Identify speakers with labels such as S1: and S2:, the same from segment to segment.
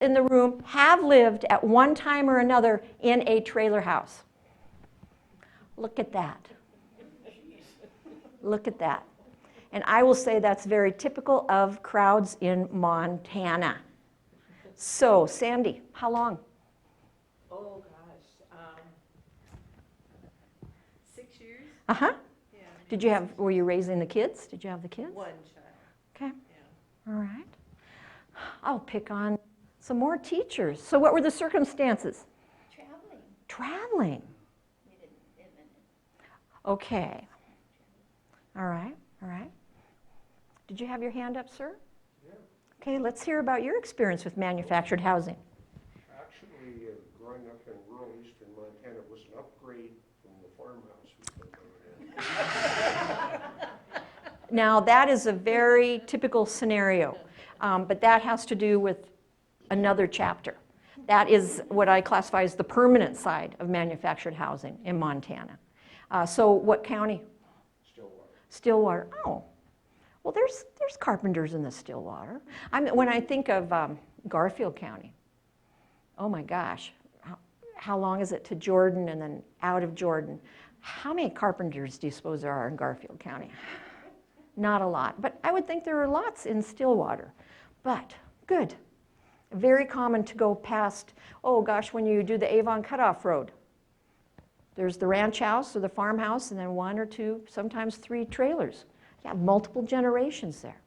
S1: in the room have lived at one time or another in a trailer house? Look at that. Look at that. And I will say that's very typical of crowds in Montana. So, Sandy, how long?
S2: Oh, gosh. 6 years?
S1: Uh-huh.
S2: Yeah.
S1: Were you raising the kids? Did you have the kids?
S2: One child.
S1: Okay.
S2: Yeah.
S1: All right. I'll pick on some more teachers. So what were the circumstances?
S3: Traveling.
S1: Traveling.
S3: We didn't live in it.
S1: Okay. All right. All right. Did you have your hand up, sir?
S4: Yeah.
S1: Okay, let's hear about your experience with manufactured housing.
S4: Actually, growing up in rural eastern Montana was an upgrade from the farmhouse we've been living in.
S1: Now, that is a very typical scenario, but that has to do with another chapter. That is what I classify as the permanent side of manufactured housing in Montana. So what county?
S4: Stillwater.
S1: Stillwater. Oh, well, there's carpenters in the Stillwater. When I think of Garfield County, oh my gosh, how long is it to Jordan and then out of Jordan? How many carpenters do you suppose there are in Garfield County? Not a lot, but I would think there are lots in Stillwater. But good. Very common to go past, oh gosh, when you do the Avon Cutoff Road. There's the ranch house or the farmhouse and then one or two, sometimes 3 trailers. You have multiple generations there.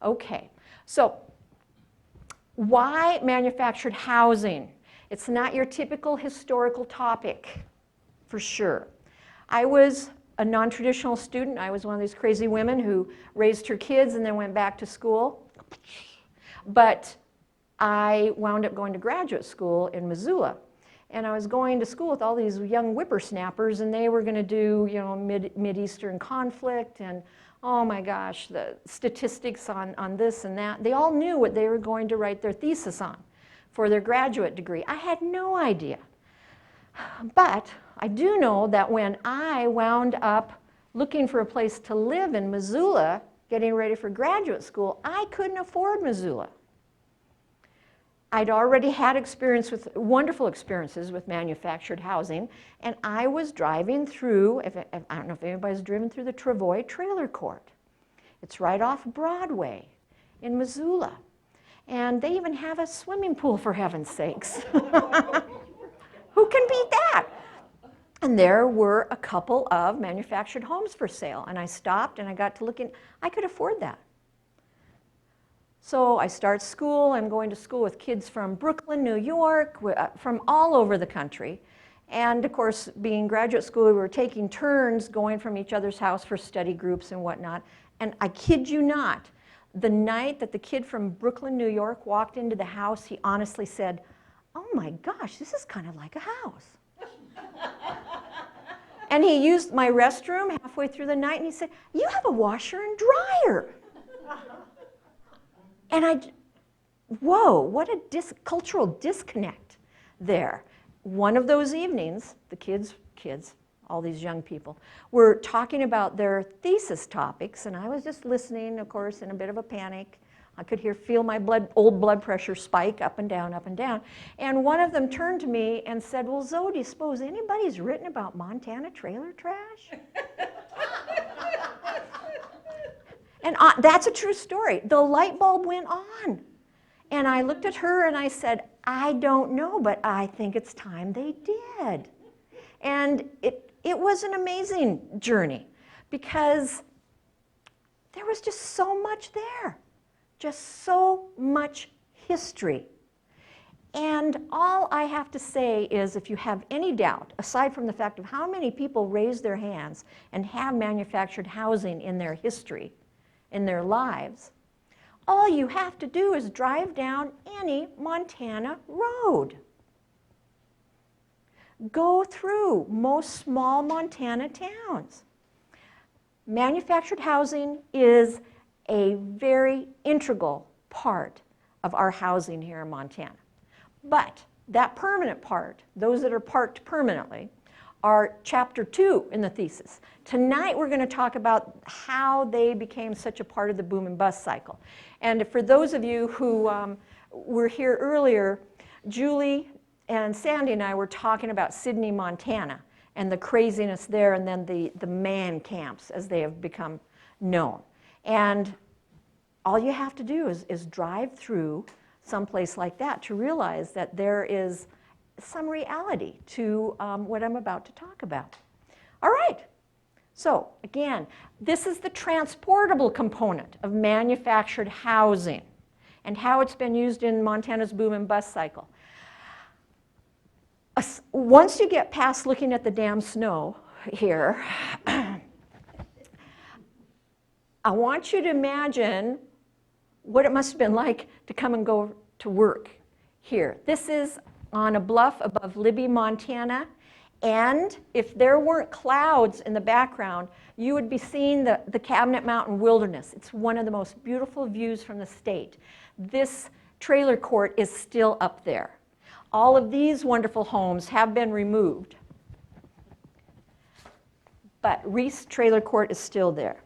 S1: Okay, so why manufactured housing? It's not your typical historical topic, for sure. I was a non-traditional student. I was one of these crazy women who raised her kids and then went back to school. But I wound up going to graduate school in Missoula. And I was going to school with all these young whippersnappers, and they were going to do, you know, Mideastern conflict and, oh my gosh, the statistics on this and that. They all knew what they were going to write their thesis on for their graduate degree. I had no idea. But I do know that when I wound up looking for a place to live in Missoula, getting ready for graduate school, I couldn't afford Missoula. I'd already had wonderful experiences with manufactured housing, and I was driving through, I don't know if anybody's driven through the Travoy Trailer Court. It's right off Broadway in Missoula. And they even have a swimming pool, for heaven's sakes. Who can beat that? And there were a couple of manufactured homes for sale, and I stopped and I got to looking. I could afford that. So I start school. I'm going to school with kids from Brooklyn, New York, from all over the country. And of course, being graduate school, we were taking turns going from each other's house for study groups and whatnot. And I kid you not, the night that the kid from Brooklyn, New York walked into the house, he honestly said, "Oh my gosh, this is kind of like a house." And he used my restroom halfway through the night and he said, "You have a washer and dryer." And whoa, what a cultural disconnect there. One of those evenings, the kids, all these young people, were talking about their thesis topics, and I was just listening, of course, in a bit of a panic. I could feel my old blood pressure spike up and down, up and down. And one of them turned to me and said, "Well, Zoe, do you suppose anybody's written about Montana trailer trash?" And that's a true story. The light bulb went on. And I looked at her and I said, "I don't know, but I think it's time they did." And it was an amazing journey because there was just so much there. Just so much history. And all I have to say is, if you have any doubt, aside from the fact of how many people raise their hands and have manufactured housing in their history, in their lives, all you have to do is drive down any Montana road. Go through most small Montana towns. Manufactured housing is a very integral part of our housing here in Montana. But that permanent part, those that are parked permanently, are chapter 2 in the thesis. Tonight we're going to talk about how they became such a part of the boom and bust cycle. And for those of you who were here earlier, Julie and Sandy and I were talking about Sydney, Montana, and the craziness there, and then the man camps as they have become known. And all you have to do is drive through someplace like that to realize that there is some reality to what I'm about to talk about. All right. So again, this is the transportable component of manufactured housing and how it's been used in Montana's boom and bust cycle. Once you get past looking at the damn snow here, I want you to imagine what it must have been like to come and go to work here. This is on a bluff above Libby, Montana. And if there weren't clouds in the background, you would be seeing the Cabinet Mountain Wilderness. It's one of the most beautiful views from the state. This trailer court is still up there. All of these wonderful homes have been removed. But Reese Trailer Court is still there.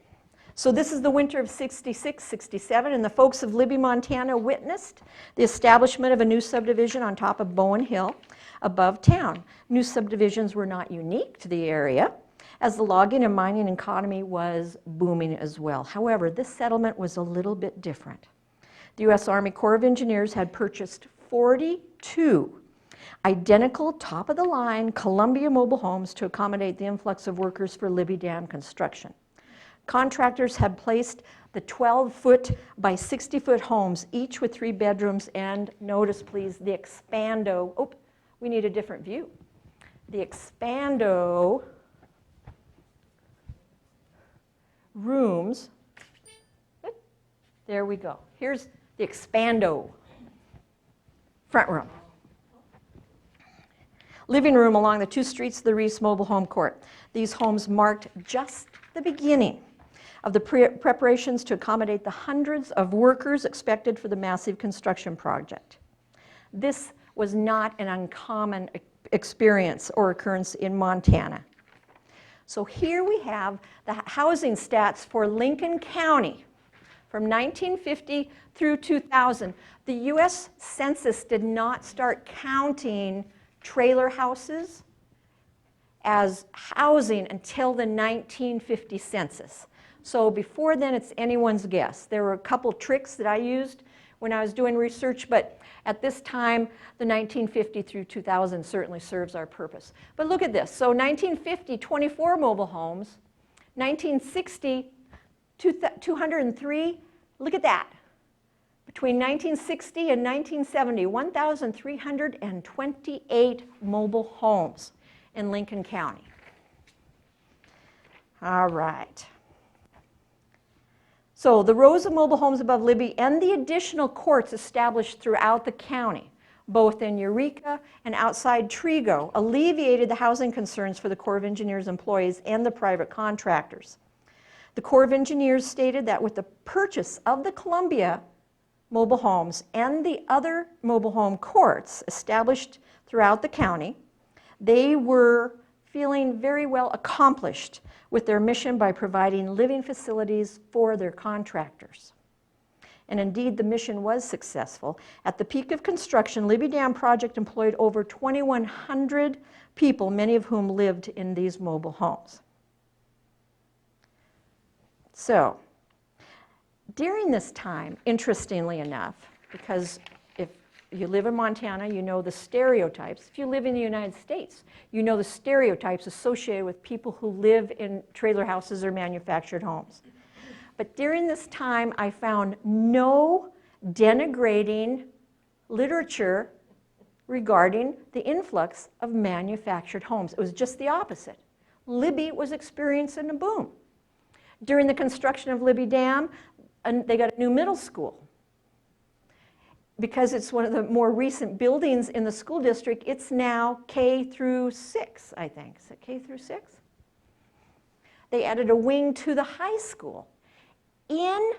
S1: So this is the winter of '66, '67, and the folks of Libby, Montana witnessed the establishment of a new subdivision on top of Bowen Hill above town. New subdivisions were not unique to the area, as the logging and mining economy was booming as well. However, this settlement was a little bit different. The U.S. Army Corps of Engineers had purchased 42 identical top-of-the-line Columbia mobile homes to accommodate the influx of workers for Libby Dam construction. Contractors had placed the 12-foot by 60-foot homes, each with 3 bedrooms, and notice, please, the expando. Oh, we need a different view. The expando rooms. There we go. Here's the expando front room. Living room along the 2 streets of the Reese Mobile Home Court. These homes marked just the beginning of the preparations to accommodate the hundreds of workers expected for the massive construction project. This was not an uncommon experience or occurrence in Montana. So here we have the housing stats for Lincoln County from 1950 through 2000. The US Census did not start counting trailer houses as housing until the 1950 census. So before then, it's anyone's guess. There were a couple tricks that I used when I was doing research, but at this time, the 1950 through 2000 certainly serves our purpose. But look at this. So 1950, 24 mobile homes. 1960, 203. Look at that. Between 1960 and 1970, 1,328 mobile homes in Lincoln County. All right. So the rows of mobile homes above Libby and the additional courts established throughout the county, both in Eureka and outside Trigo, alleviated the housing concerns for the Corps of Engineers employees and the private contractors. The Corps of Engineers stated that with the purchase of the Columbia mobile homes and the other mobile home courts established throughout the county, they were feeling very well accomplished with their mission by providing living facilities for their contractors. And indeed, the mission was successful. At the peak of construction, Libby Dam project employed over 2,100 people, many of whom lived in these mobile homes. So, during this time, interestingly enough, because if you live in Montana, you know the stereotypes. If you live in the United States, you know the stereotypes associated with people who live in trailer houses or manufactured homes. But during this time, I found no denigrating literature regarding the influx of manufactured homes. It was just the opposite. Libby was experiencing a boom. During the construction of Libby Dam, they got a new middle school. Because it's one of the more recent buildings in the school district, it's now K through 6, I think. Is it K through 6? They added a wing to the high school. In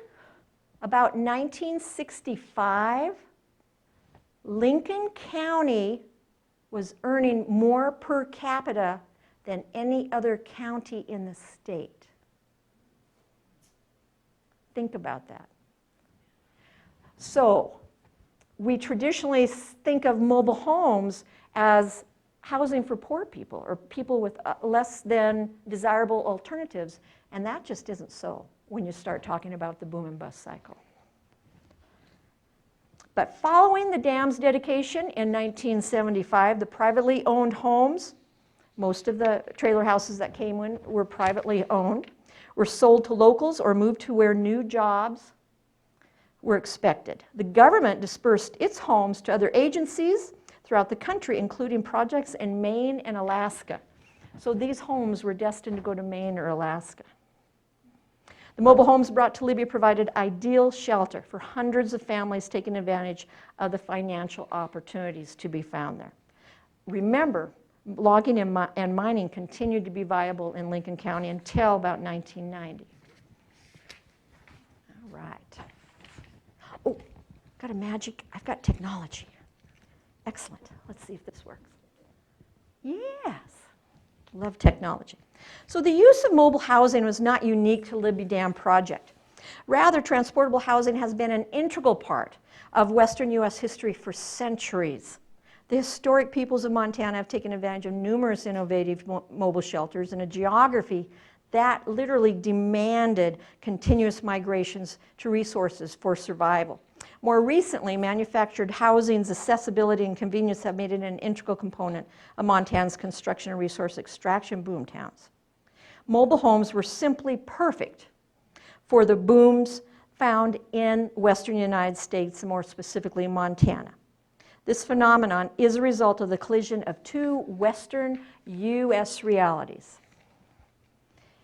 S1: about 1965, Lincoln County was earning more per capita than any other county in the state. Think about that. So, we traditionally think of mobile homes as housing for poor people or people with less than desirable alternatives, and that just isn't so when you start talking about the boom and bust cycle. But following the dam's dedication in 1975, the privately owned homes, most of the trailer houses that came in were privately owned, were sold to locals or moved to where new jobs were expected. The government dispersed its homes to other agencies throughout the country, including projects in Maine and Alaska. So these homes were destined to go to Maine or Alaska. The mobile homes brought to Libby provided ideal shelter for hundreds of families taking advantage of the financial opportunities to be found there. Remember, logging and mining continued to be viable in Lincoln County until about 1990. All right. Oh, I've got technology. Excellent. Let's see if this works. Yes. Love technology. So the use of mobile housing was not unique to Libby Dam project. Rather, transportable housing has been an integral part of Western U.S. history for centuries. The historic peoples of Montana have taken advantage of numerous innovative mobile shelters in a geography that literally demanded continuous migrations to resources for survival. More recently, manufactured housing's accessibility and convenience have made it an integral component of Montana's construction and resource extraction boom towns. Mobile homes were simply perfect for the booms found in western United States, more specifically Montana. This phenomenon is a result of the collision of two western U.S. realities.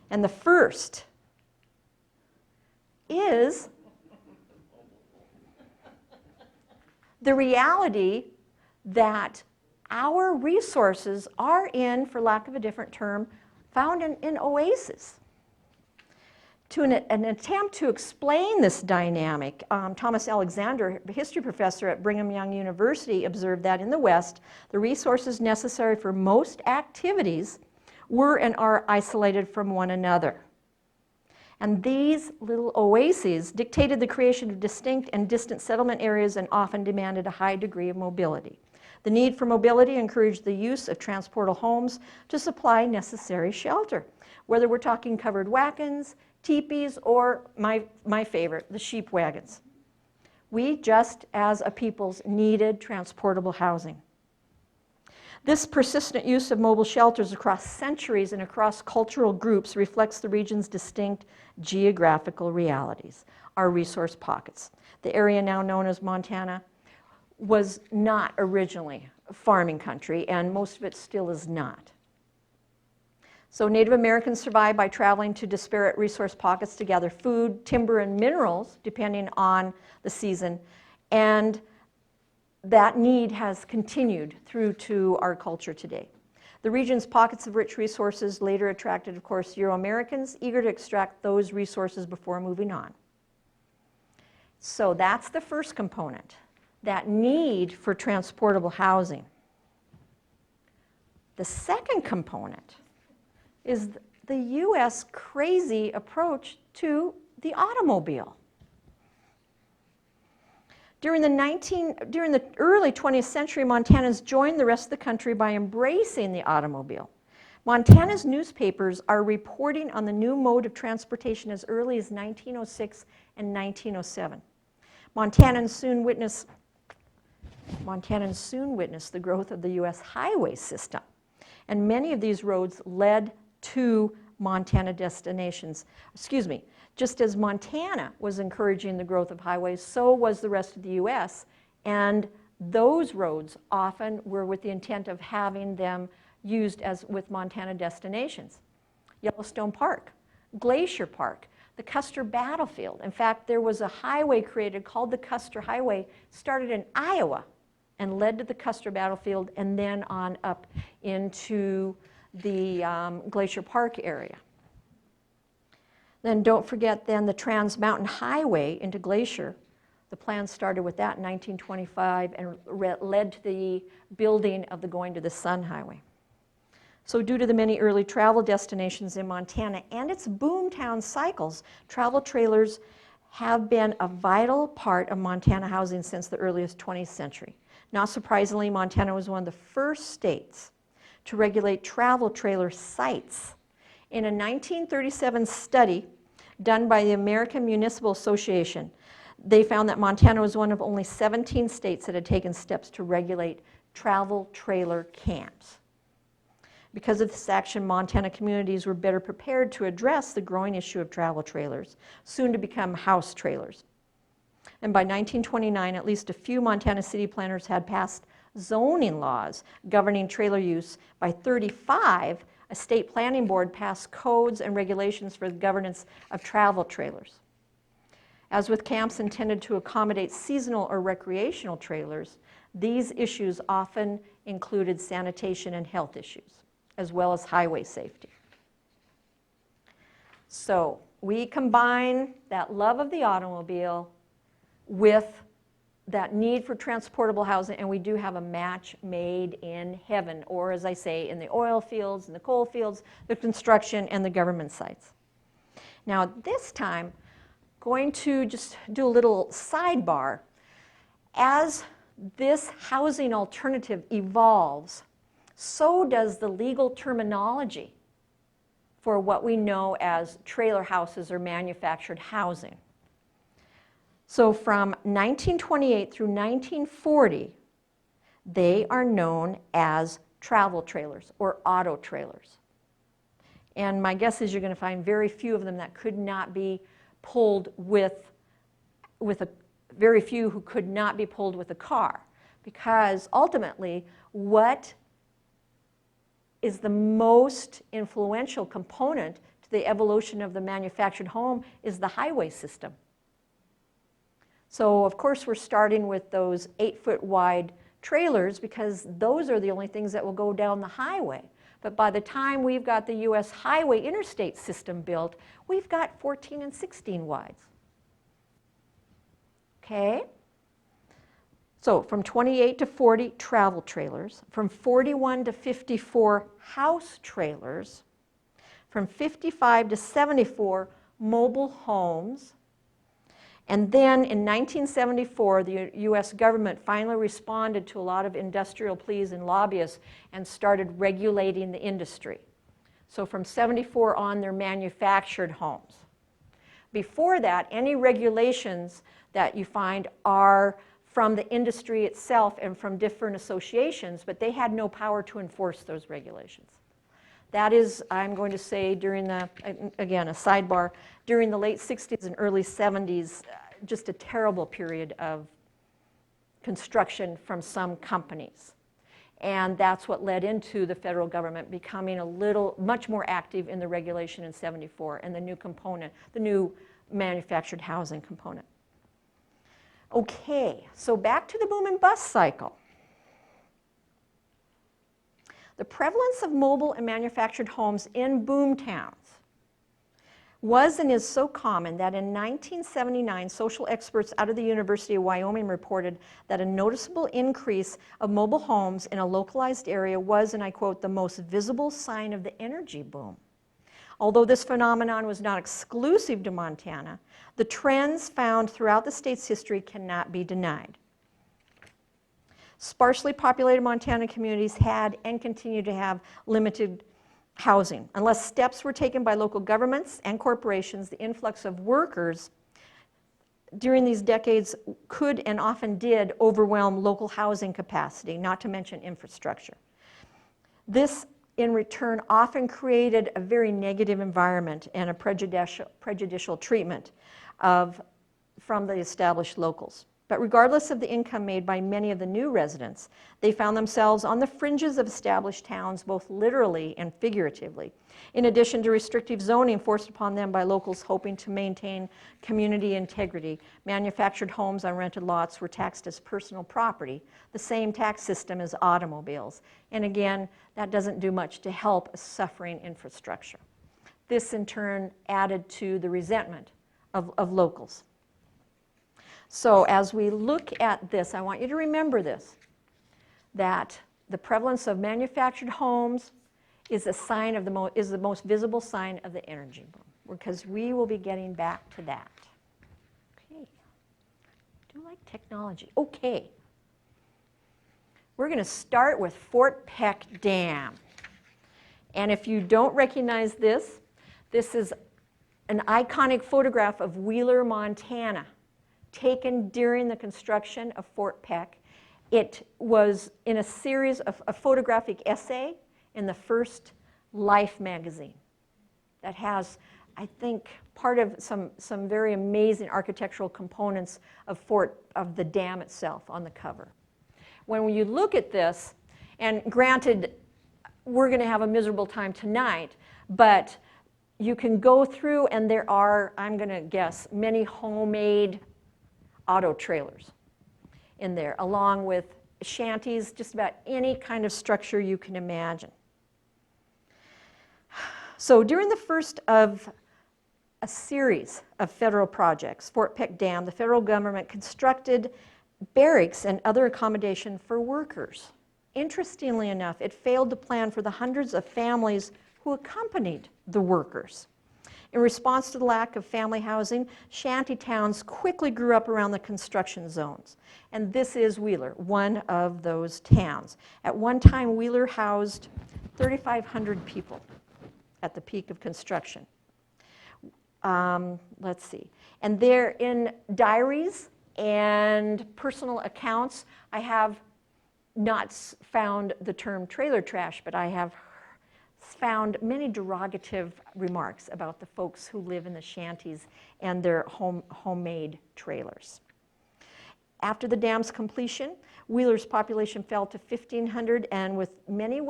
S1: And the first is the reality that our resources are in, for lack of a different term, found in oases. To an attempt to explain this dynamic, Thomas Alexander, a history professor at Brigham Young University, observed that in the West, the resources necessary for most activities were and are isolated from one another. And these little oases dictated the creation of distinct and distant settlement areas and often demanded a high degree of mobility. The need for mobility encouraged the use of transportable homes to supply necessary shelter, whether we're talking covered wagons, teepees, or my favorite, the sheep wagons. We, just as a peoples, needed transportable housing. This persistent use of mobile shelters across centuries and across cultural groups reflects the region's distinct geographical realities, our resource pockets. The area now known as Montana was not originally farming country, and most of it still is not. So Native Americans survived by traveling to disparate resource pockets to gather food, timber, and minerals, depending on the season, and that need has continued through to our culture today. The region's pockets of rich resources later attracted, of course, Euro-Americans eager to extract those resources before moving on. So that's the first component, that need for transportable housing. The second component is the U.S. crazy approach to the automobile. During the early 20th century, Montanans joined the rest of the country by embracing the automobile. Montana's newspapers are reporting on the new mode of transportation as early as 1906 and 1907. Montanans soon witnessed the growth of the U.S. highway system, and many of these roads led to Montana destinations. Just as Montana was encouraging the growth of highways, so was the rest of the U.S., and those roads often were with the intent of having them used as with Montana destinations. Yellowstone Park, Glacier Park, the Custer Battlefield. In fact, there was a highway created called the Custer Highway, started in Iowa and led to the Custer Battlefield and then on up into the Glacier Park area. Then don't forget then the Trans Mountain Highway into Glacier. The plan started with that in 1925 and led to the building of the Going to the Sun Highway. So due to the many early travel destinations in Montana and its boomtown cycles, travel trailers have been a vital part of Montana housing since the earliest 20th century. Not surprisingly, Montana was one of the first states to regulate travel trailer sites. In a 1937 study done by the American Municipal Association, they found that Montana was one of only 17 states that had taken steps to regulate travel trailer camps. Because of this action, Montana communities were better prepared to address the growing issue of travel trailers, soon to become house trailers. And by 1929, at least a few Montana city planners had passed zoning laws governing trailer use. By 35, a state planning board passed codes and regulations for the governance of travel trailers. As with camps intended to accommodate seasonal or recreational trailers, these issues often included sanitation and health issues, as well as highway safety. So we combine that love of the automobile with that need for transportable housing, and we do have a match made in heaven, or as I say, in the oil fields, in the coal fields, the construction, and the government sites. Now this time, going to just do a little sidebar. As this housing alternative evolves, so does the legal terminology for what we know as trailer houses or manufactured housing. So from 1928 through 1940, they are known as travel trailers or auto trailers. And my guess is you're going to find very few of them that could not be pulled with very few who could not be pulled with a car. Because ultimately, what is the most influential component to the evolution of the manufactured home is the highway system. So of course we're starting with those 8-foot wide trailers because those are the only things that will go down the highway. But by the time we've got the US highway interstate system built, we've got 14 and 16 wides. Okay? So from 28 to 40, travel trailers. From 41 to 54, house trailers. From 55 to 74, mobile homes. And then in 1974, the US government finally responded to a lot of industrial pleas and lobbyists and started regulating the industry. So from 74 on, they're manufactured homes. Before that, any regulations that you find are from the industry itself and from different associations, but they had no power to enforce those regulations. That is, I'm going to say, during the, again, a sidebar, during the late 60s and early 70s, just a terrible period of construction from some companies. And that's what led into the federal government becoming much more active in the regulation in 74 and the new component, the new manufactured housing component. Okay, so back to the boom and bust cycle. The prevalence of mobile and manufactured homes in boom towns was and is so common that in 1979, social experts out of the University of Wyoming reported that a noticeable increase of mobile homes in a localized area was, and I quote, the most visible sign of the energy boom. Although this phenomenon was not exclusive to Montana, the trends found throughout the state's history cannot be denied. Sparsely populated Montana communities had and continue to have limited housing. Unless steps were taken by local governments and corporations, the influx of workers during these decades could and often did overwhelm local housing capacity, not to mention infrastructure. This, in return, often created a very negative environment and a prejudicial treatment from the established locals. But regardless of the income made by many of the new residents, they found themselves on the fringes of established towns, both literally and figuratively. In addition to restrictive zoning forced upon them by locals hoping to maintain community integrity, manufactured homes on rented lots were taxed as personal property, the same tax system as automobiles. And again, that doesn't do much to help a suffering infrastructure. This in turn added to the resentment of locals. So as we look at this, I want you to remember this, that the prevalence of manufactured homes is a sign of the most visible sign of the energy boom, because we will be getting back to that. You like technology. Okay. We're going to start with Fort Peck Dam. And if you don't recognize this, this is an iconic photograph of Wheeler, Montana, taken during the construction of Fort Peck. It was in a series of a photographic essay in the first Life magazine that has, I think, part of some very amazing architectural components of the dam itself on the cover. When you look at this, and granted, we're going to have a miserable time tonight, but you can go through and there are, I'm going to guess, many homemade auto trailers in there, along with shanties, just about any kind of structure you can imagine. So during the first of a series of federal projects, Fort Peck Dam, the federal government constructed barracks and other accommodation for workers. Interestingly enough, it failed to plan for the hundreds of families who accompanied the workers. In response to the lack of family housing, shanty towns quickly grew up around the construction zones. And this is Wheeler, one of those towns. At one time, Wheeler housed 3,500 people at the peak of construction. Let's see. And there in diaries and personal accounts, I have not found the term trailer trash, but I have found many derogative remarks about the folks who live in the shanties and their homemade trailers. After the dam's completion, Wheeler's population fell to 1,500, and with many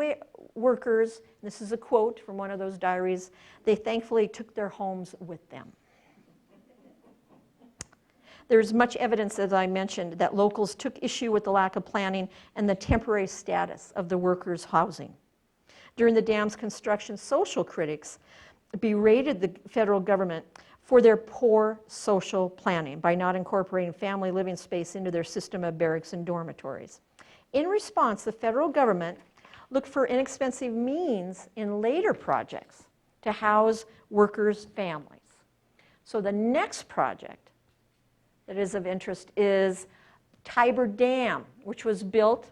S1: workers, this is a quote from one of those diaries, they thankfully took their homes with them. There's much evidence, as I mentioned, that locals took issue with the lack of planning and the temporary status of the workers' housing. During the dam's construction, social critics berated the federal government for their poor social planning by not incorporating family living space into their system of barracks and dormitories. In response, the federal government looked for inexpensive means in later projects to house workers' families. So the next project that is of interest is Tiber Dam, which was built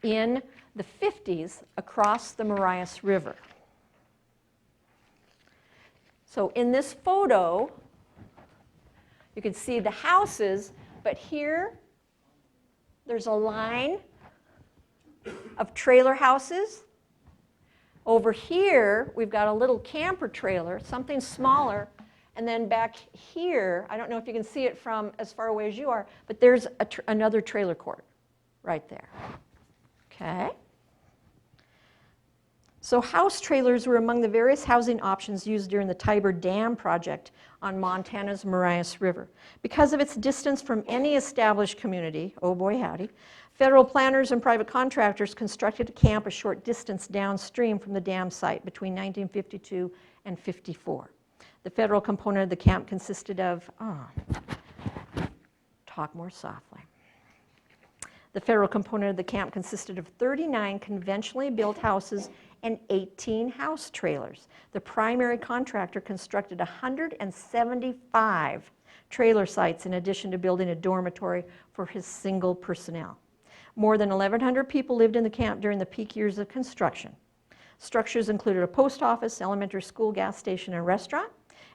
S1: in the 50s across the Marias River. So in this photo, you can see the houses, but here there's a line of trailer houses. Over here, we've got a little camper trailer, something smaller. And then back here, I don't know if you can see it from as far away as you are, but there's another trailer court right there. Okay. So house trailers were among the various housing options used during the Tiber Dam project on Montana's Marias River. Because of its distance from any established community, oh boy howdy, federal planners and private contractors constructed a camp a short distance downstream from the dam site between 1952 and 54. The federal component of the camp consisted of, talk more softly. The federal component of the camp consisted of 39 conventionally built houses and 18 house trailers. The primary contractor constructed 175 trailer sites in addition to building a dormitory for his single personnel. More than 1,100 people lived in the camp during the peak years of construction. Structures included a post office, elementary school, gas station, and restaurant.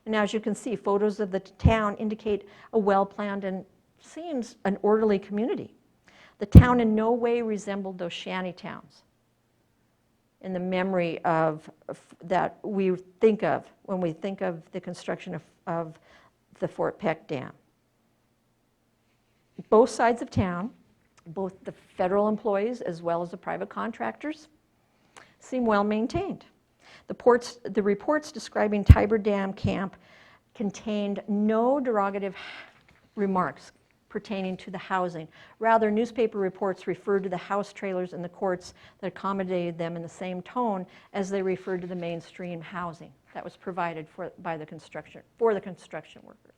S1: And as you can see, photos of the town indicate a well-planned and seems an orderly community. The town in no way resembled those shanty towns in the memory of that we think of when we think of the construction of the Fort Peck Dam. Both sides of town, both the federal employees as well as the private contractors, seem well maintained. The reports describing Tiber Dam camp contained no derogative remarks pertaining to the housing. Rather, newspaper reports referred to the house trailers and the courts that accommodated them in the same tone as they referred to the mainstream housing that was provided for the construction workers.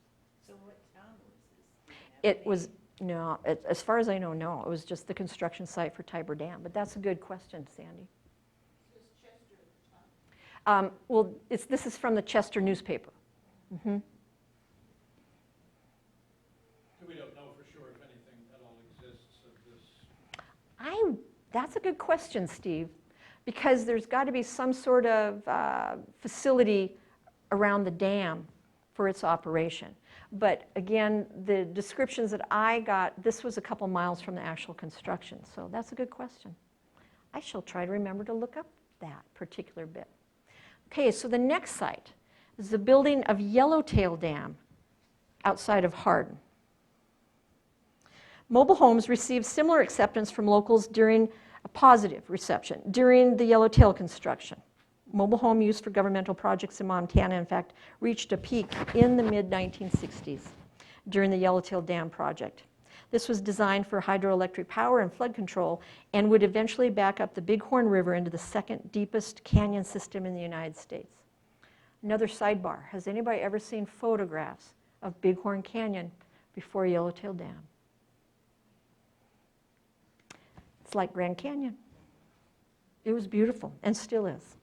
S2: So what town was this?
S1: It was, no, as far as I know, no. It was just the construction site for Tiber Dam. But that's a good question, Sandy. Well, this is from the Chester newspaper. Mm-hmm.
S5: So we don't know for sure
S1: That's a good question, Steve, because there's got to be some sort of facility around the dam for its operation. But again, the descriptions that I got, this was a couple miles from the actual construction. So that's a good question. I shall try to remember to look up that particular bit. Okay, so the next site is the building of Yellowtail Dam outside of Hardin. Mobile homes received similar acceptance from locals during a positive reception during the Yellowtail construction. Mobile home use for governmental projects in Montana, in fact, reached a peak in the mid-1960s during the Yellowtail Dam project. This was designed for hydroelectric power and flood control and would eventually back up the Bighorn River into the second deepest canyon system in the United States. Another sidebar, has anybody ever seen photographs of Bighorn Canyon before Yellowtail Dam? It's like Grand Canyon. It was beautiful and still is.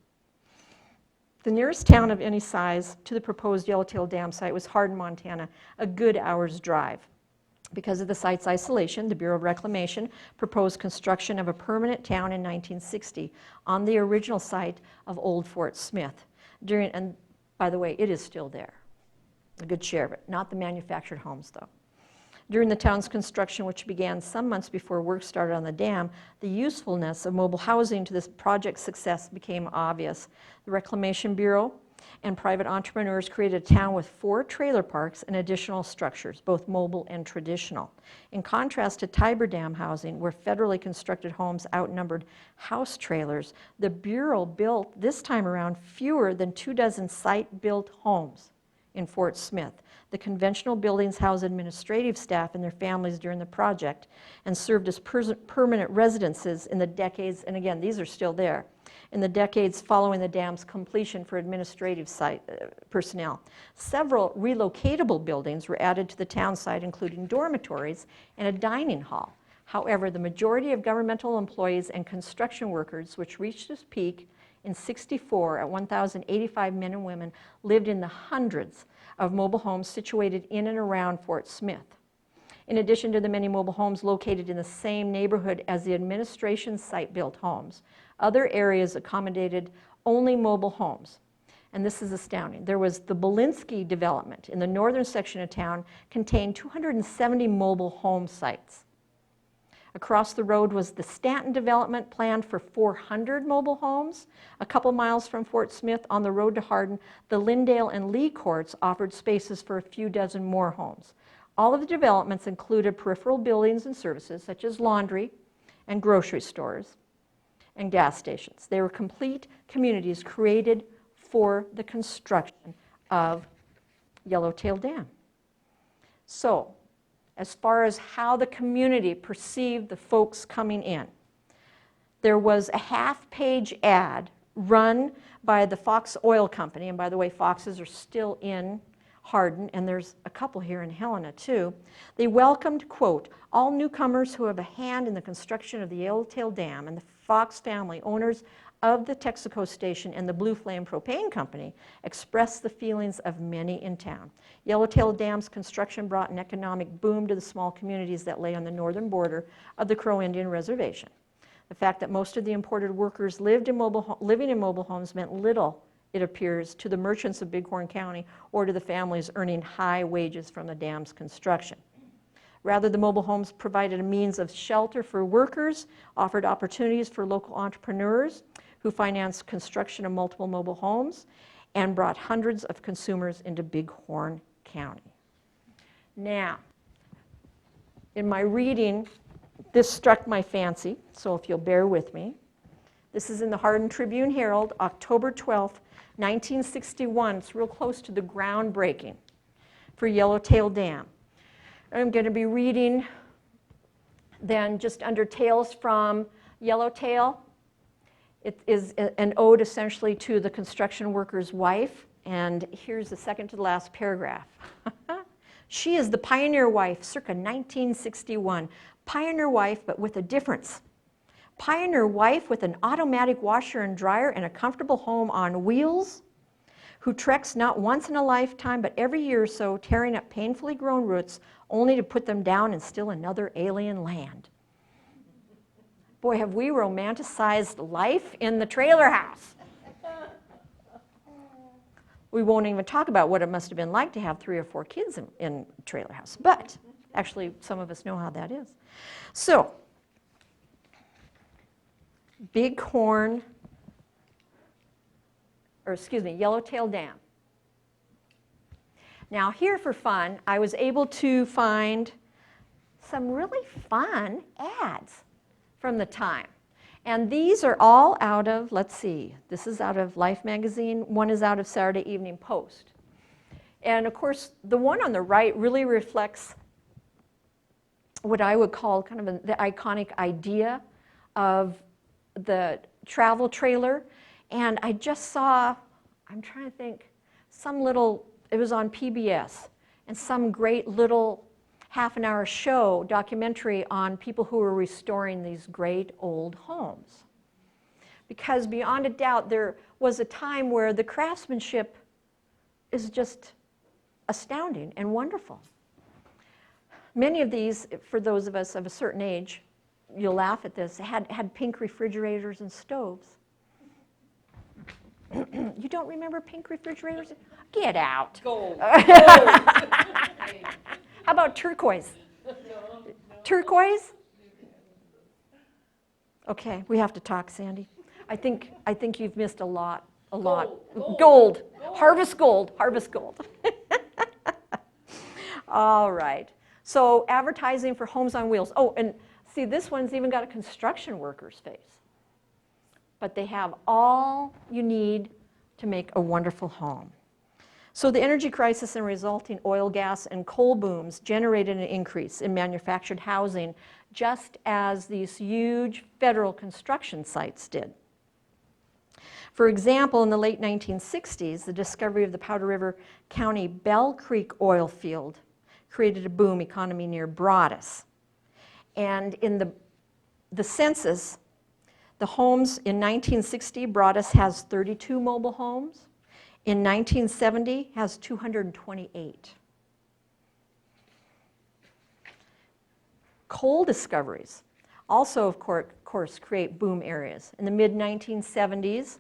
S1: The nearest town of any size to the proposed Yellowtail Dam site was Hardin, Montana, a good hour's drive. Because of the site's isolation, the Bureau of Reclamation proposed construction of a permanent town in 1960 on the original site of Old Fort Smith. And by the way, it is still there, a good share of it, not the manufactured homes though. During the town's construction, which began some months before work started on the dam, the usefulness of mobile housing to this project's success became obvious. The Reclamation Bureau and private entrepreneurs created a town with 4 trailer parks and additional structures, both mobile and traditional. In contrast to Tiber Dam housing, where federally constructed homes outnumbered house trailers, the Bureau built this time around fewer than 24 site-built homes in Fort Smith. The conventional buildings housed administrative staff and their families during the project and served as permanent residences in the decades, and again, these are still there, in the decades following the dam's completion for administrative site personnel. Several relocatable buildings were added to the town site, including dormitories and a dining hall. However, the majority of governmental employees and construction workers, which reached its peak in '64 at 1,085 men and women, lived in the hundreds of mobile homes situated in and around Fort Smith. In addition to the many mobile homes located in the same neighborhood as the administration site-built homes, other areas accommodated only mobile homes. And this is astounding. There was the Belinsky development in the northern section of town, contained 270 mobile home sites. Across the road was the Stanton development, planned for 400 mobile homes. A couple miles from Fort Smith on the road to Hardin, the Lindale and Lee courts offered spaces for a few dozen more homes. All of the developments included peripheral buildings and services such as laundry and grocery stores and gas stations. They were complete communities created for the construction of Yellowtail Dam. So, as far as how the community perceived the folks coming in, there was a half-page ad run by the Fox Oil Company, and by the way, Foxes are still in Hardin, and there's a couple here in Helena too. They welcomed, quote, all newcomers who have a hand in the construction of the Yellowtail Dam, and the Fox family, owners of the Texaco station and the Blue Flame Propane Company, expressed the feelings of many in town. Yellowtail Dam's construction brought an economic boom to the small communities that lay on the northern border of the Crow Indian Reservation. The fact that most of the imported workers living in mobile homes meant little, it appears, to the merchants of Bighorn County or to the families earning high wages from the dam's construction. Rather, the mobile homes provided a means of shelter for workers, offered opportunities for local entrepreneurs who financed construction of multiple mobile homes, and brought hundreds of consumers into Bighorn County. Now, in my reading, this struck my fancy, so if you'll bear with me. This is in the Hardin Tribune-Herald, October 12th, 1961. It's real close to the groundbreaking for Yellowtail Dam. I'm going to be reading then just under Tales from Yellowtail. It is an ode essentially to the construction worker's wife, and here's the second to the last paragraph. She is the pioneer wife circa 1961. Pioneer wife, but with a difference. Pioneer wife with an automatic washer and dryer and a comfortable home on wheels, who treks not once in a lifetime, but every year or so, tearing up painfully grown roots only to put them down in still another alien land. Boy, have we romanticized life in the trailer house. We won't even talk about what it must have been like to have 3 or 4 kids in a trailer house. But actually, some of us know how that is. So, Yellowtail Dam. Now here for fun, I was able to find some really fun ads from the time. And these are all out of, let's see, this is out of Life magazine, one is out of Saturday Evening Post. And of course, the one on the right really reflects what I would call kind of the iconic idea of the travel trailer. And I just saw, I'm trying to think, some little, it was on PBS, and some great little half-an-hour show, documentary on people who were restoring these great old homes. Because beyond a doubt, there was a time where the craftsmanship is just astounding and wonderful. Many of these, for those of us of a certain age, you'll laugh at this, had pink refrigerators and stoves. You don't remember pink refrigerators? Get out.
S2: Gold.
S1: How about turquoise? Turquoise? Okay, we have to talk, Sandy. I think you've missed a lot. Gold. Harvest gold. All right. So advertising for homes on wheels. Oh, and see, this one's even got a construction worker's face. But they have all you need to make a wonderful home. So the energy crisis and resulting oil, gas, and coal booms generated an increase in manufactured housing, just as these huge federal construction sites did. For example, in the late 1960s, the discovery of the Powder River County Bell Creek oil field created a boom economy near Broadus. And in the census, the homes in 1960, Broadus has 32 mobile homes. In 1970, has 228. Coal discoveries also, of course, create boom areas. In the mid-1970s,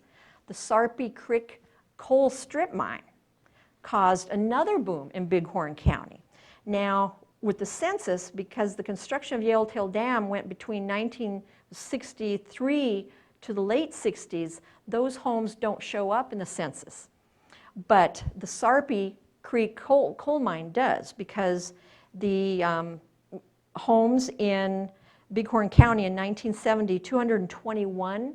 S1: the Sarpy Creek coal strip mine caused another boom in Bighorn County. Now, with the census, because the construction of Yellowtail Dam went between 1963 to the late 60s, those homes don't show up in the census. But the Sarpy Creek coal mine does, because the homes in Bighorn County in 1970, 221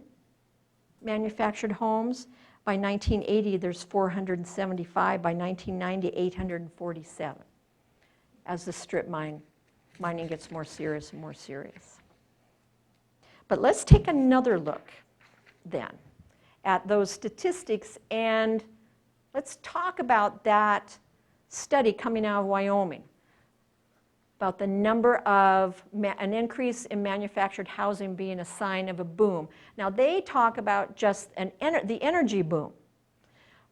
S1: manufactured homes. By 1980, there's 475. By 1990, 847, as the strip mining gets more serious and more serious. But let's take another look then at those statistics, and let's talk about that study coming out of Wyoming about the number of an increase in manufactured housing being a sign of a boom. Now they talk about just the energy boom,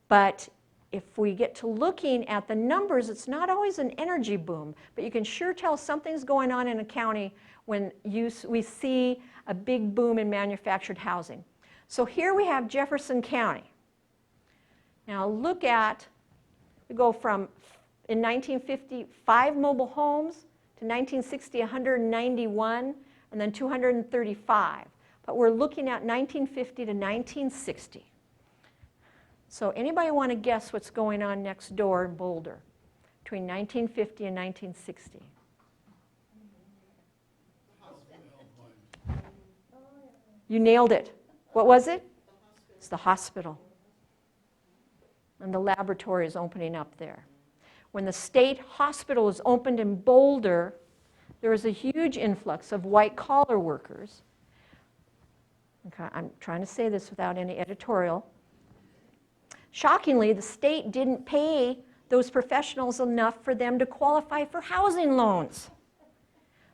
S1: but if we get to looking at the numbers, it's not always an energy boom, but you can sure tell something's going on in a county when we see a big boom in manufactured housing. So here we have Jefferson County. Now look at, we go from, in 1950, 5 mobile homes, to 1960, 191, and then 235. But we're looking at 1950 to 1960. So anybody want to guess what's going on next door in Boulder between 1950 and 1960? You nailed it. What was it? It's the hospital. And the laboratory is opening up there. When the state hospital was opened in Boulder, there was a huge influx of white-collar workers. Okay, I'm trying to say this without any editorial. Shockingly, the state didn't pay those professionals enough for them to qualify for housing loans.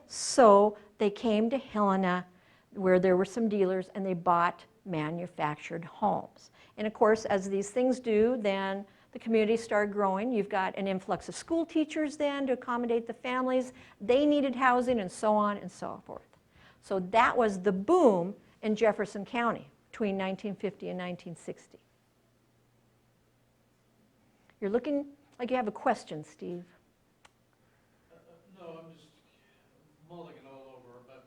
S1: So they came to Helena, where there were some dealers, and they bought manufactured homes. And of course, as these things do, then the community started growing. You've got an influx of school teachers then to accommodate the families. They needed housing, and so on and so forth. So that was the boom in Jefferson County between 1950 and 1960. You're looking like you have a question, Steve.
S5: No, I'm just mulling it all over, but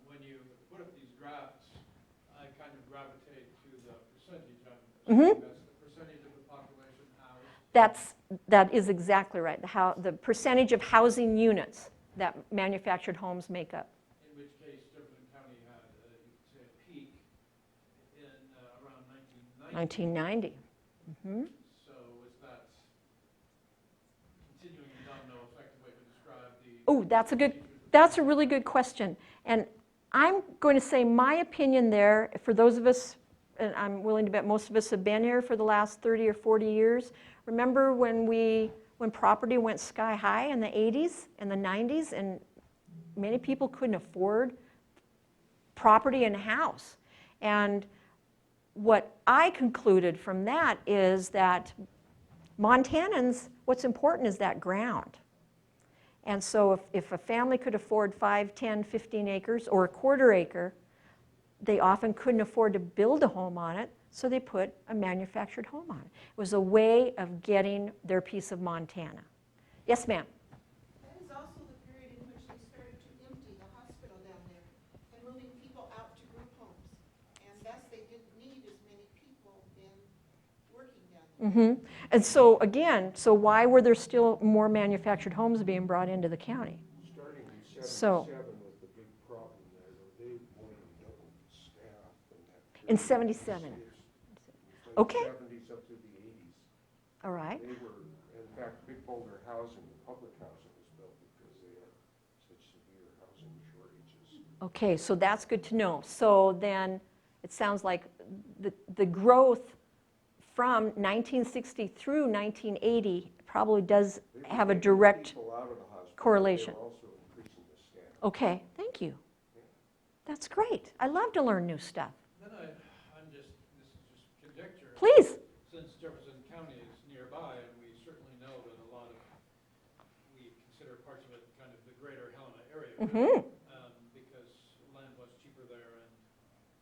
S5: when you put up these drafts, I kind of gravitate to the percentage. I'm assuming that's the percentage of the population housed.
S1: That is exactly right. The percentage of housing units that manufactured homes make up.
S5: In which case Jefferson County had, you could say, a peak in around 1990.
S1: 1990. Mm-hmm.
S5: So is that continuing the domino effect the way we described the...
S1: Oh, that's a really good question. And I'm going to say my opinion there, for those of us, and I'm willing to bet most of us have been here for the last 30 or 40 years. Remember when property went sky high in the 80s and the 90s, and many people couldn't afford property and a house. And what I concluded from that is that Montanans, what's important is that ground. And so if a family could afford 5, 10, 15 acres or a quarter acre, they often couldn't afford to build a home on it, so they put a manufactured home on it. It was a way of getting their piece of Montana. Yes, ma'am?
S2: That is also the period in which they started to empty the hospital down there and moving people out to group homes. And thus they didn't need as many people in working down there.
S1: Mm-hmm. And so again, so why were there still more manufactured homes being brought into the county?
S4: Starting in
S1: So-
S4: 77 was the big problem there, though. They more than doubled the staff in that period.
S1: In 77.
S4: It's like
S1: Okay.
S4: 70s up to the 80s.
S1: All right.
S4: They were, in fact, Big Boulder housing, public housing was built because they had such severe housing shortages.
S1: Okay, so that's good to know. So then it sounds like the growth from 1960 through 1980 probably does
S4: They were
S1: have a
S4: taking
S1: direct
S4: people out of the hospital, but
S1: correlation.
S4: They were also increasing the staff.
S1: Okay, thank you. That's great. I love to learn new stuff.
S5: Then this is just conjecture.
S1: Please.
S5: Since Jefferson County is nearby, and we certainly know that we consider parts of it kind of the greater Helena area.
S1: Mm-hmm.
S5: Because land was cheaper there,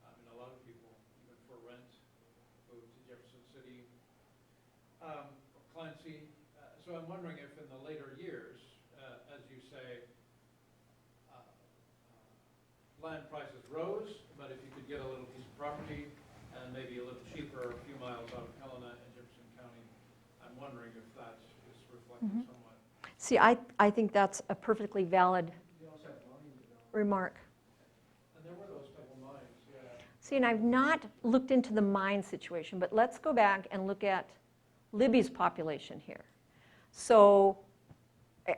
S5: and a lot of people, even for rent, moved to Jefferson City. Clancy, so I'm wondering if in the later years, as you say, land prices rose, but if you could get a little piece of property and maybe a little cheaper, a few miles out of Helena and Jefferson County, I'm wondering if that is reflected somewhat.
S1: See, I think that's a perfectly valid
S5: You also have mining development.
S1: remark.
S5: And there were those couple mines, yeah.
S1: See, and I've not looked into the mine situation, but let's go back and look at Libby's population here. So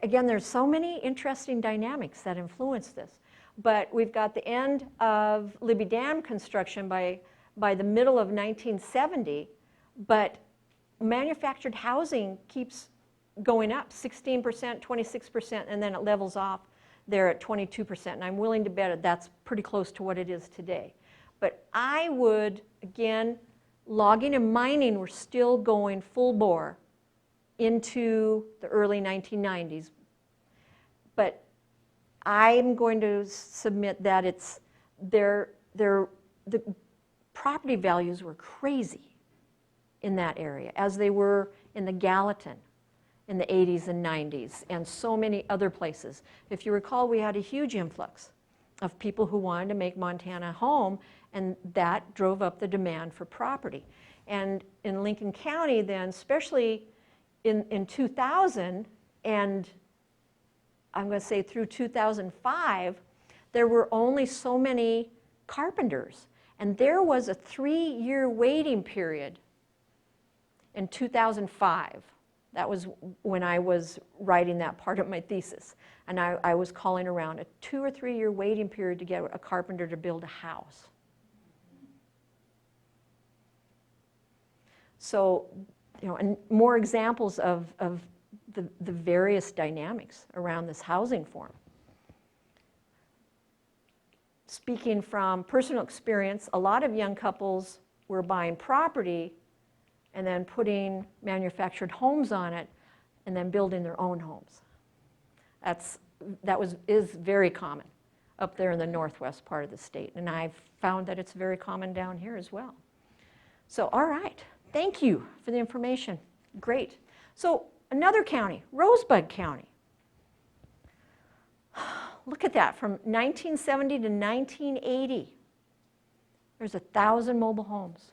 S1: again, there's so many interesting dynamics that influence this. But we've got the end of Libby Dam construction by the middle of 1970, but manufactured housing keeps going up, 16%, 26%, and then it levels off there at 22%. And I'm willing to bet that's pretty close to what it is today. But I would, again, logging and mining were still going full bore into the early 1990s. But I'm going to submit that the property values were crazy in that area, as they were in the Gallatin in the 80s and 90s, and so many other places. If you recall, we had a huge influx of people who wanted to make Montana home, and that drove up the demand for property. And in Lincoln County then, especially in 2000, and I'm going to say through 2005, there were only so many carpenters. And there was a 3-year waiting period in 2005. That was when I was writing that part of my thesis. And I was calling around a 2 or 3 year waiting period to get a carpenter to build a house. So, and more examples of the various dynamics around this housing form. Speaking from personal experience, a lot of young couples were buying property and then putting manufactured homes on it and then building their own homes. Is very common. up there in the northwest part of the state. And I've found that it's very common down here as well. So, all right, thank you for the information. Great. So, another county, Rosebud County. Look at that, from 1970 to 1980, there's 1,000 mobile homes.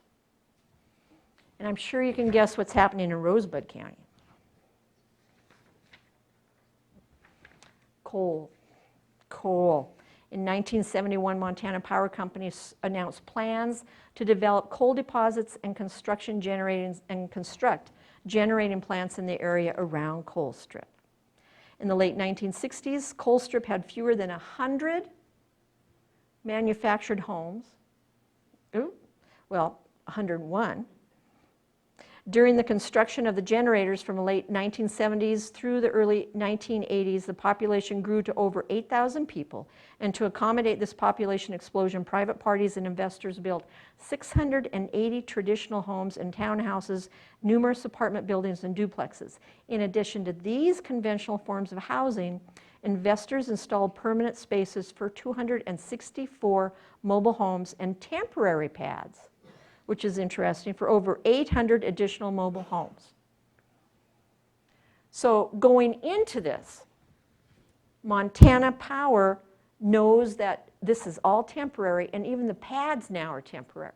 S1: And I'm sure you can guess what's happening in Rosebud County. Coal. In 1971, Montana Power Company announced plans to develop coal deposits and construct generating plants in the area around Coal Strip. In the late 1960s, Coal Strip had fewer than 100 manufactured homes. 101. During the construction of the generators from the late 1970s through the early 1980s, the population grew to over 8,000 people. And to accommodate this population explosion, private parties and investors built 680 traditional homes and townhouses, numerous apartment buildings, and duplexes. In addition to these conventional forms of housing, investors installed permanent spaces for 264 mobile homes and temporary pads, which is interesting, for over 800 additional mobile homes. So going into this, Montana Power knows that this is all temporary, and even the pads now are temporary.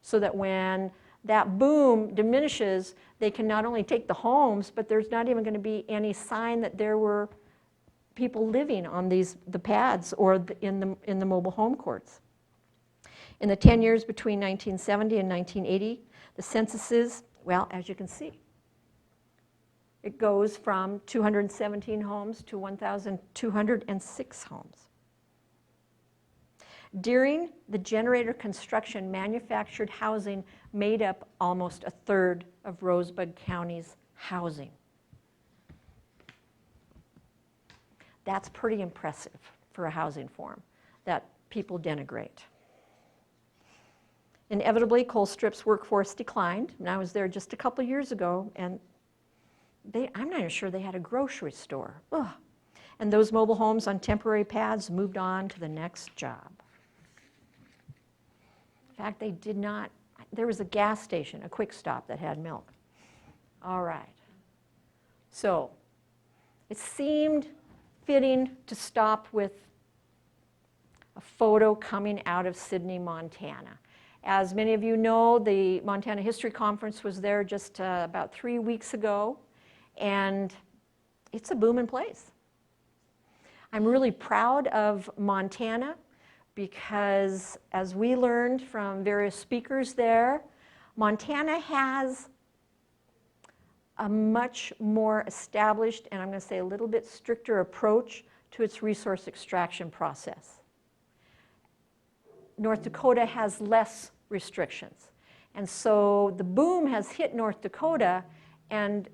S1: So that when that boom diminishes, they can not only take the homes, but there's not even going to be any sign that there were people living on the pads or in the mobile home courts. In the 10 years between 1970 and 1980, the censuses, well, as you can see, it goes from 217 homes to 1,206 homes. During the generator construction, manufactured housing made up almost a third of Rosebud County's housing. That's pretty impressive for a housing form that people denigrate. Inevitably, Coal Strip's workforce declined, and I was there just a couple years ago, and I'm not even sure they had a grocery store. Ugh. And those mobile homes on temporary pads moved on to the next job. In fact, they did not, there was a gas station, a quick stop that had milk. All right. So it seemed fitting to stop with a photo coming out of Sidney, Montana. As many of you know, the Montana History Conference was there just about 3 weeks ago, and it's a booming place. I'm really proud of Montana because, as we learned from various speakers there, Montana has a much more established, and I'm going to say a little bit stricter approach to its resource extraction process. North Dakota has less restrictions. And so the boom has hit North Dakota, and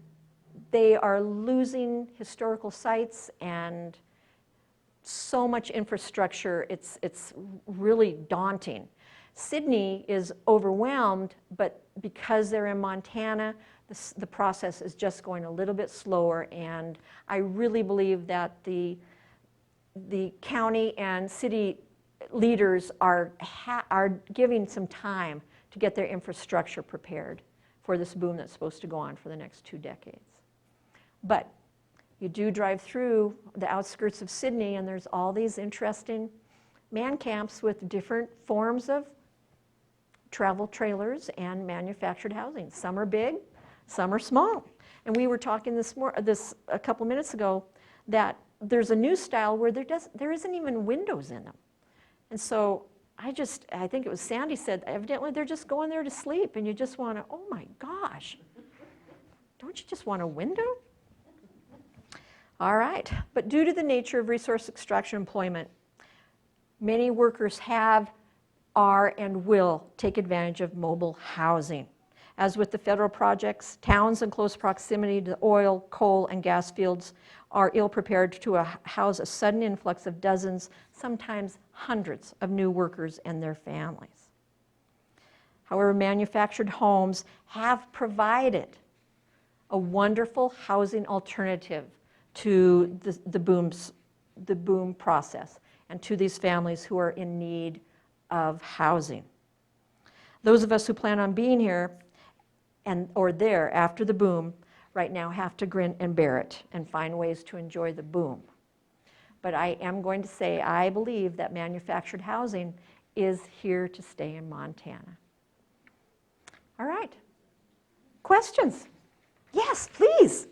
S1: they are losing historical sites and so much infrastructure, it's really daunting. Sidney is overwhelmed, but because they're in Montana, the process is just going a little bit slower, and I really believe that the county and city leaders are giving some time to get their infrastructure prepared for this boom that's supposed to go on for the next 2 decades. But you do drive through the outskirts of Sidney, and there's all these interesting man camps with different forms of travel trailers and manufactured housing. Some are big, some are small. And we were talking this a couple minutes ago that there's a new style where there isn't even windows in them. And so I think it was Sandy said, evidently they're just going there to sleep, and you just want to, oh my gosh, don't you just want a window? All right, but due to the nature of resource extraction employment, many workers are, and will take advantage of mobile housing. As with the federal projects, towns in close proximity to oil, coal, and gas fields are ill-prepared to house a sudden influx of dozens, sometimes hundreds of new workers and their families. However, manufactured homes have provided a wonderful housing alternative to the boom process. and to these families who are in need of housing. Those of us who plan on being here or there after the boom right now have to grin and bear it and find ways to enjoy the boom. But I am going to say I believe that manufactured housing is here to stay in Montana. All right. Questions? Yes, please.